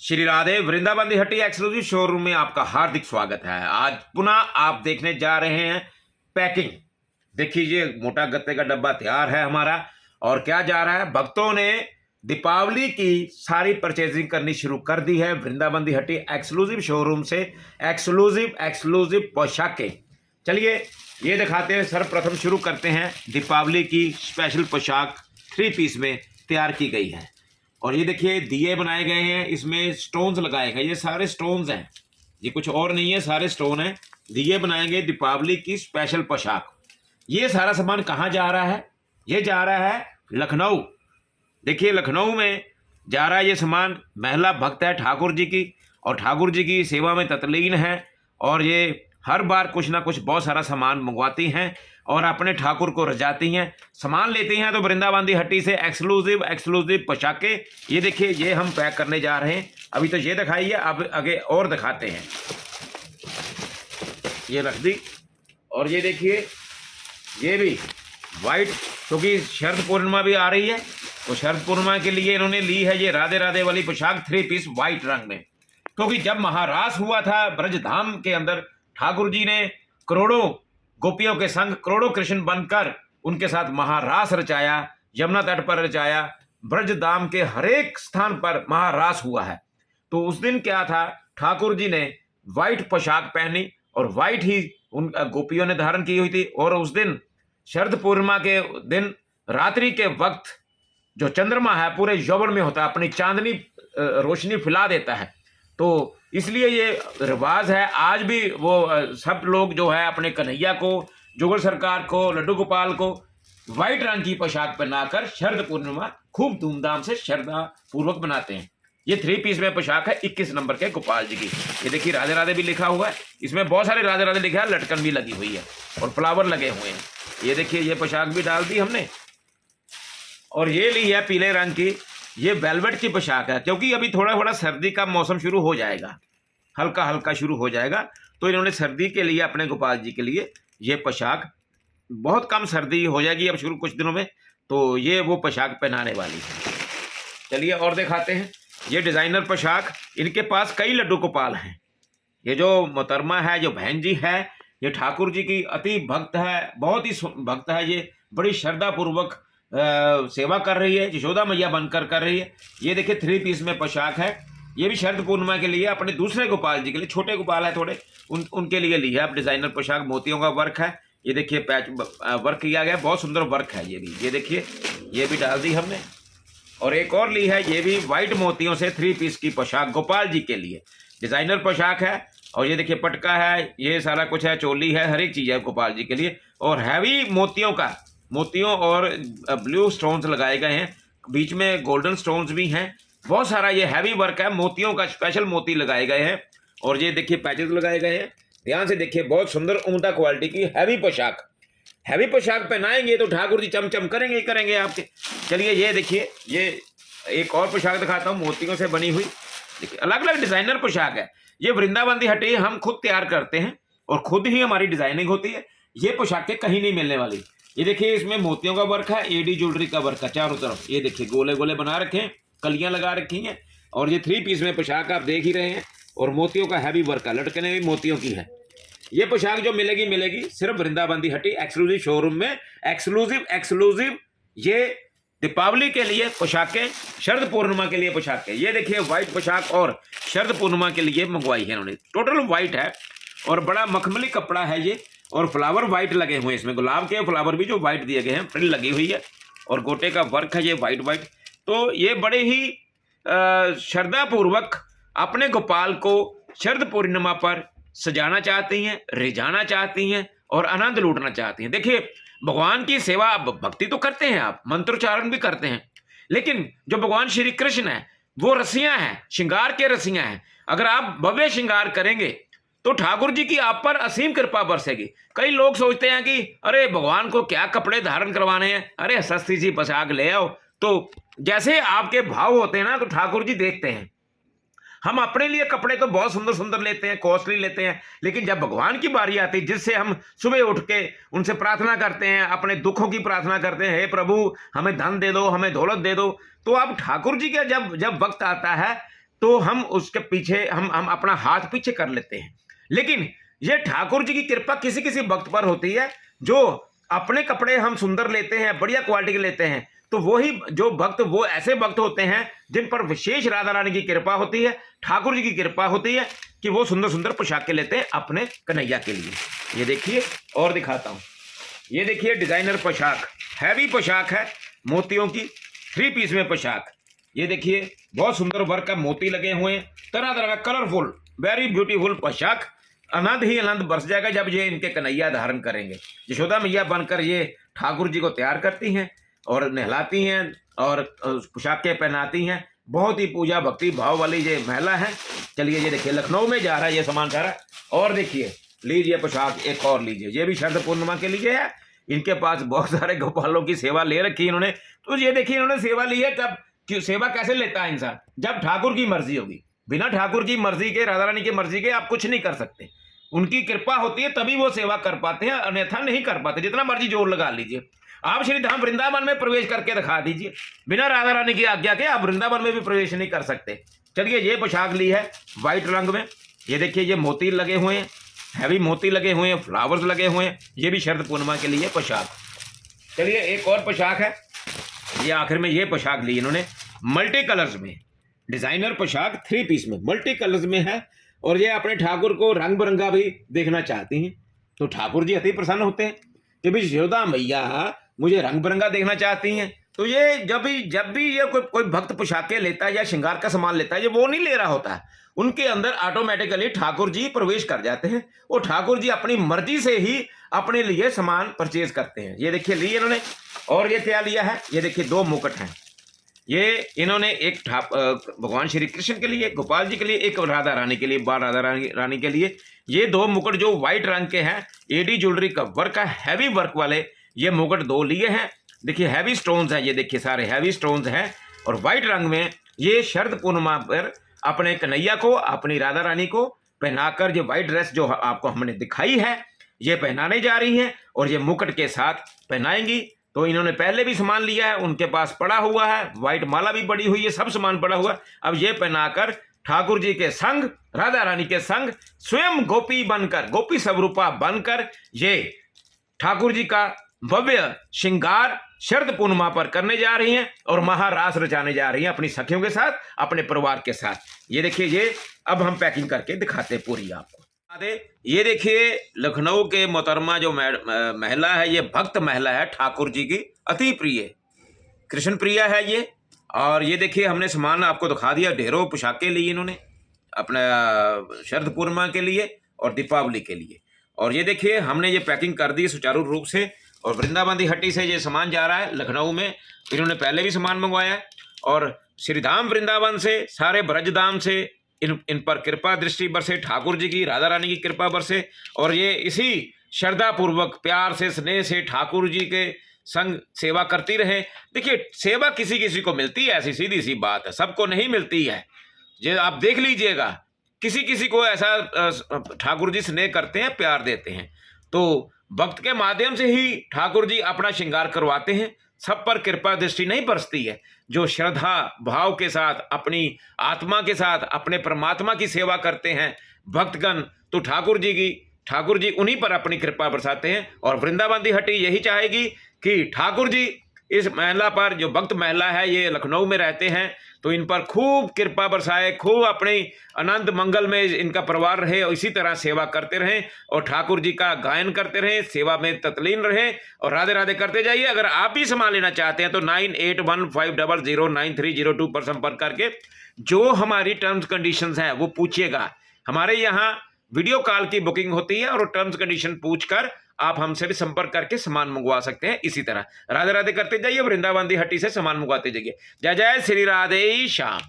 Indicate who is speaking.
Speaker 1: श्री राधे। वृंदावन दी हट्टी exclusive showroom में आपका हार्दिक स्वागत है। आज पुनः आप देखने जा रहे हैं पैकिंग। देखिए मोटा गत्ते का डब्बा तैयार है हमारा। और क्या जा रहा है, भक्तों ने दीपावली की सारी परचेजिंग करनी शुरू कर दी है वृंदावन दी हट्टी एक्सक्लूसिव शोरूम से। एक्सक्लूसिव पोशाकें, चलिए ये दिखाते हैं। सर्वप्रथम शुरू करते हैं, दीपावली की स्पेशल पोशाक 3 पीस में तैयार की गई है। और ये देखिए दिए बनाए गए हैं, इसमें स्टोन्स लगाए गए, ये सारे स्टोन्स हैं, ये कुछ और नहीं है, सारे स्टोन हैं। दिए बनाएंगे दीपावली की स्पेशल पोशाक। ये सारा सामान कहाँ जा रहा है? ये जा रहा है लखनऊ। देखिए लखनऊ में जा रहा है ये सामान। महिला भक्त है ठाकुर जी की, और ठाकुर जी की सेवा में तत्लीन है। और ये हर बार कुछ ना कुछ बहुत सारा सामान मंगवाती हैं और अपने ठाकुर को रजाती हैं। सामान लेती हैं तो वृंदावन दी हट्टी से एक्सक्लूसिव पोशाकें। ये देखिए ये हम पैक करने जा रहे हैं। अभी तो ये दिखाई है, अब आगे और दिखाते हैं। ये रख दी। और ये देखिए ये भी वाइट, क्योंकि शरद पूर्णिमा भी आ रही है, तो शरद पूर्णिमा के लिए इन्होंने ली है ये राधे राधे वाली पोशाक 3 पीस वाइट रंग में। क्योंकि जब महारास हुआ था ब्रजधाम के अंदर, ठाकुर जी ने करोड़ों गोपियों के संग करोड़ों कृष्ण बनकर उनके साथ महारास रचाया, यमुना तट पर रचाया। ब्रजधाम के हरेक स्थान पर महारास हुआ है। तो उस दिन क्या था, ठाकुर जी ने वाइट पोशाक पहनी और वाइट ही उन गोपियों ने धारण की हुई थी। और उस दिन शरद पूर्णिमा के दिन रात्रि के वक्त जो चंद्रमा है पूरे यौवन में होता है, अपनी चांदनी रोशनी फैला देता है। तो इसलिए ये रिवाज है। आज भी वो सब लोग जो है अपने कन्हैया को, जुगल सरकार को, लड्डू गोपाल को वाइट रंग की पोशाक पहनाकर शरद पूर्णिमा खूब धूमधाम से श्रद्धा पूर्वक बनाते हैं। ये 3 पीस में पोशाक है 21 नंबर के गोपाल जी की। ये देखिए राधे राधे भी लिखा हुआ है, इसमें बहुत सारे राधे राधे लिखा है, लटकन भी लगी हुई है और फ्लावर लगे हुए हैं। ये देखिए ये पोशाक भी डाल दी हमने। और ये ली है पीले रंग की, ये वेलवेट की पोशाक है। क्योंकि अभी थोड़ा थोड़ा सर्दी का मौसम शुरू हो जाएगा, हल्का हल्का शुरू हो जाएगा, तो इन्होंने सर्दी के लिए अपने गोपाल जी के लिए ये पोशाक, बहुत कम सर्दी हो जाएगी अब शुरू कुछ दिनों में, तो ये वो पोशाक पहनाने वाली है। चलिए और दिखाते हैं ये डिज़ाइनर पोशाक। इनके पास कई लड्डू गोपाल हैं। ये जो मोहतरमा है, जो बहन जी है, ये ठाकुर जी की अति भक्त है, बहुत ही भक्त है। ये बड़ी श्रद्धापूर्वक सेवा कर रही है, यशोदा मैया बनकर कर रही है। ये देखिए 3 पीस में पोशाक है। ये भी शरद पूर्णिमा के लिए अपने दूसरे गोपाल जी के लिए, छोटे गोपाल है थोड़े, उनके लिए ली है अब डिज़ाइनर पोशाक। मोतियों का वर्क है, ये देखिए पैच वर्क किया गया, बहुत सुंदर वर्क है ये भी। ये देखिए ये भी डाल दी हमने। और एक और ली है, ये भी वाइट मोतियों से 3 पीस की पोशाक गोपाल जी के लिए, डिज़ाइनर पोशाक है। और ये देखिए पटका है, ये सारा कुछ है, चोली है, हर एक चीज़ है गोपाल जी के लिए। और हैवी मोतियों और ब्लू स्टोन्स लगाए गए हैं, बीच में गोल्डन स्टोन्स भी हैं। बहुत सारा ये हैवी वर्क है, मोतियों का स्पेशल मोती लगाए गए हैं। और ये देखिए पैचेस लगाए गए हैं, ध्यान से देखिए, बहुत सुंदर उम्दा क्वालिटी की हैवी पोशाक। हैवी पोशाक पहनाएंगे तो ठाकुर जी चमचम करेंगे ही करेंगे आपके। चलिए ये देखिए, ये एक और पोशाक दिखाता हूँ, मोतियों से बनी हुई। देखिए अलग अलग डिज़ाइनर पोशाक है। ये वृंदावन दी हट्टी हम खुद तैयार करते हैं और खुद ही हमारी डिज़ाइनिंग होती है। ये पोशाकें कहीं नहीं मिलने वाली। ये देखिए इसमें मोतियों का वर्क है, एडी ज्वेलरी का वर्क है चारों तरफ। ये देखिए गोले गोले बना रखे हैं, कलियां लगा रखी हैं। और ये 3 पीस में पोशाक आप देख ही रहे हैं। और मोतियों का हैवी वर्क है, लटकने भी मोतियों की है। ये पोशाक जो मिलेगी सिर्फ वृंदावन दी हट्टी एक्सक्लूसिव शोरूम में। एक्सक्लूसिव ये दीपावली के लिए पोशाकें, शरद पूर्णिमा के लिए पोशाकें। ये देखिए वाइट पोशाक और शरद पूर्णिमा के लिए मंगवाई है इन्होंने। टोटल वाइट है और बड़ा मखमली कपड़ा है ये। और फ्लावर वाइट लगे हुए हैं, इसमें गुलाब के फ्लावर भी जो वाइट दिए गए हैं, फ्रिल लगी हुई है। और गोटे का वर्क है ये वाइट। तो ये बड़े ही श्रद्धापूर्वक अपने गोपाल को शरद पूर्णिमा पर सजाना चाहती हैं, रिझाना चाहती हैं और आनंद लूटना चाहती हैं। देखिए भगवान की सेवा, भक्ति तो करते हैं आप, मंत्रोच्चारण भी करते हैं, लेकिन जो भगवान श्री कृष्ण है वो रसियां हैं, श्रृंगार के रसियां हैं। अगर आप भव्य श्रृंगार करेंगे तो ठाकुर जी की आप पर असीम कृपा बरसेगी। कई लोग सोचते हैं कि अरे भगवान को क्या कपड़े धारण करवाने हैं, अरे सस्ती सी पोशाक ले आओ। तो जैसे आपके भाव होते हैं ना, तो ठाकुर जी देखते हैं। हम अपने लिए कपड़े तो बहुत सुंदर सुंदर लेते हैं, कॉस्टली लेते हैं, लेकिन जब भगवान की बारी आती है, जिससे हम सुबह उठ के उनसे प्रार्थना करते हैं, अपने दुखों की प्रार्थना करते हैं, हे प्रभु हमें धन दे दो, हमें दौलत दे दो, तो अब ठाकुर जी का जब वक्त आता है तो हम उसके पीछे हम अपना हाथ पीछे कर लेते हैं। लेकिन ये ठाकुर जी की कृपा किसी किसी भक्त पर होती है, जो अपने कपड़े हम सुंदर लेते हैं, बढ़िया क्वालिटी के लेते हैं, तो वही जो भक्त, वो ऐसे भक्त होते हैं जिन पर विशेष राधा रानी की कृपा होती है, ठाकुर जी की कृपा होती है कि वो सुंदर सुंदर पोशाकें लेते हैं अपने कन्हैया के लिए। ये देखिए और दिखाता हूँ, ये देखिए डिजाइनर पोशाक, हैवी पोशाक है, मोतियों की 3 पीस में पोशाक। ये देखिए बहुत सुंदर वर्क का मोती लगे हुए हैं, तरह तरह का कलरफुल वेरी ब्यूटीफुल पोशाक। आनंद ही आनंद बरस जाएगा जब ये इनके कन्हैया धारण करेंगे। यशोदा मैया बनकर ये ठाकुर जी को तैयार करती हैं और नहलाती हैं और पोशाकें पहनाती हैं। बहुत ही पूजा भक्ति भाव वाली ये महिला है। चलिए ये देखिए लखनऊ में जा रहा है ये सामान सारा। और देखिए लीजिए पोशाक एक और लीजिए, ये भी शरद पूर्णिमा के लिए है। इनके पास बहुत सारे गोपालों की सेवा ले रखी इन्होंने। तो ये देखिए इन्होंने सेवा ली है। तब क्यों सेवा कैसे लेता है इंसान? जब ठाकुर की मर्जी होगी। बिना ठाकुर की मर्जी के, राधा रानी की मर्जी के आप कुछ नहीं कर सकते। उनकी कृपा होती है तभी वो सेवा कर पाते हैं, अन्यथा नहीं कर पाते। जितना मर्जी जोर लगा लीजिए। आप श्री धाम वृंदावन में प्रवेश करके दिखा दीजिए, बिना राधा रानी की आज्ञा के आप वृंदावन में भी प्रवेश नहीं कर सकते। चलिए ये पोशाक ली है व्हाइट रंग में। ये देखिए ये मोती लगे हुए हैं, हैवी मोती लगे हुए हैं, फ्लावर्स लगे हुए हैं। ये भी शरद पूर्णिमा के लिए पोशाक। चलिए एक और पोशाक है, ये आखिर में ये पोशाक ली इन्होंने मल्टी कलर्स में, डिजाइनर पोशाक 3 पीस में मल्टी कलर्स में है। और ये अपने ठाकुर को रंग बिरंगा भी देखना चाहती हैं, तो ठाकुर जी अति प्रसन्न होते हैं कि भाई यशोदा मैया मुझे रंग बिरंगा देखना चाहती हैं। तो ये जब भी ये कोई भक्त पोशाकें लेता है या श्रृंगार का सामान लेता है, ये वो नहीं ले रहा होता है, उनके अंदर ऑटोमेटिकली ठाकुर जी प्रवेश कर जाते हैं। और ठाकुर जी अपनी मर्जी से ही अपने लिए सामान परचेज करते हैं। ये देखिए लिए इन्होंने। और ये क्या लिया है? ये देखिए 2 मुकुट हैं। ये इन्होंने एक भगवान श्री कृष्ण के लिए, गोपाल जी के लिए, एक राधा रानी के लिए, बाल राधा रानी के लिए। ये 2 मुकुट जो व्हाइट रंग के हैं, एडी ज्वेलरी का वर्क है, हैवी वर्क वाले ये मुकुट 2 लिए हैं। देखिए हैवी स्टोन्स हैं, ये देखिए सारे हैवी स्टोन्स हैं। और व्हाइट रंग में ये शरद पूर्णिमा पर अपने कन्हैया को, अपनी राधा रानी को पहनाकर, जो व्हाइट ड्रेस जो आपको हमने दिखाई है ये पहनाने जा रही हैं और ये मुकुट के साथ पहनाएंगी। तो इन्होंने पहले भी सामान लिया है, उनके पास पड़ा हुआ है, व्हाइट माला भी पड़ी हुई है, सब सामान पड़ा हुआ। अब ये पहनाकर ठाकुर जी के संग, राधा रानी के संग स्वयं गोपी बनकर, गोपी स्वरूपा बनकर ये ठाकुर जी का भव्य श्रृंगार शरद पूर्णिमा पर करने जा रही हैं और महारास रचाने जा रही हैं अपनी सखियों के साथ, अपने परिवार के साथ। ये देखिए ये अब हम पैकिंग करके दिखाते हैं पूरी आपको। ये देखिए लखनऊ के मोहतरमा जो महिला है, ये भक्त महिला है, ठाकुर जी की अति प्रिय कृष्ण प्रिया है ये। और ये देखिए हमने सामान आपको दिखा दिया, ढेरों पोशाकें ली इन्होंने अपना शरद पूर्णिमा के लिए और दीपावली के लिए। और ये देखिए हमने ये पैकिंग कर दी सुचारू रूप से। और वृंदावन दी हट्टी से ये सामान जा रहा है लखनऊ में। इन्होंने पहले भी सामान मंगवाया है और श्रीधाम वृंदावन से, सारे ब्रजधाम से इन पर कृपा दृष्टि बरसे, ठाकुर जी की, राधा रानी की कृपा बरसे। और ये इसी श्रद्धा पूर्वक, प्यार से, स्नेह से ठाकुर जी के संग सेवा करती रहे। देखिए सेवा किसी किसी को मिलती है, ऐसी सीधी सी बात है, सबको नहीं मिलती है। ये आप देख लीजिएगा, किसी किसी को ऐसा ठाकुर जी स्नेह करते हैं, प्यार देते हैं। तो भक्त के माध्यम से ही ठाकुर जी अपना श्रृंगार करवाते हैं। सब पर कृपा दृष्टि नहीं बरसती है। जो श्रद्धा भाव के साथ, अपनी आत्मा के साथ, अपने परमात्मा की सेवा करते हैं भक्तगण, तो ठाकुर जी उन्हीं पर अपनी कृपा बरसाते हैं। और वृंदावन दी हट्टी यही चाहेगी कि ठाकुर जी इस महिला पर, जो भक्त महिला है, ये लखनऊ में रहते हैं, तो इन पर खूब कृपा बरसाए, खूब अपने आनंद मंगल में इनका परिवार रहे और इसी तरह सेवा करते रहें और ठाकुर जी का गायन करते रहें, सेवा में तत्लीन रहें और राधे राधे करते जाइए। अगर आप भी सामान लेना चाहते हैं तो 9815009302 पर संपर्क करके जो हमारी टर्म्स कंडीशंस हैं वो पूछिएगा। हमारे यहाँ वीडियो कॉल की बुकिंग होती है और टर्म्स कंडीशन पूछकर आप हमसे भी संपर्क करके सामान मंगवा सकते हैं। इसी तरह राधे राधे करते जाइए, वृंदावन दी हट्टी से सामान मंगवाते जाइए। जय जय श्री राधे श्याम।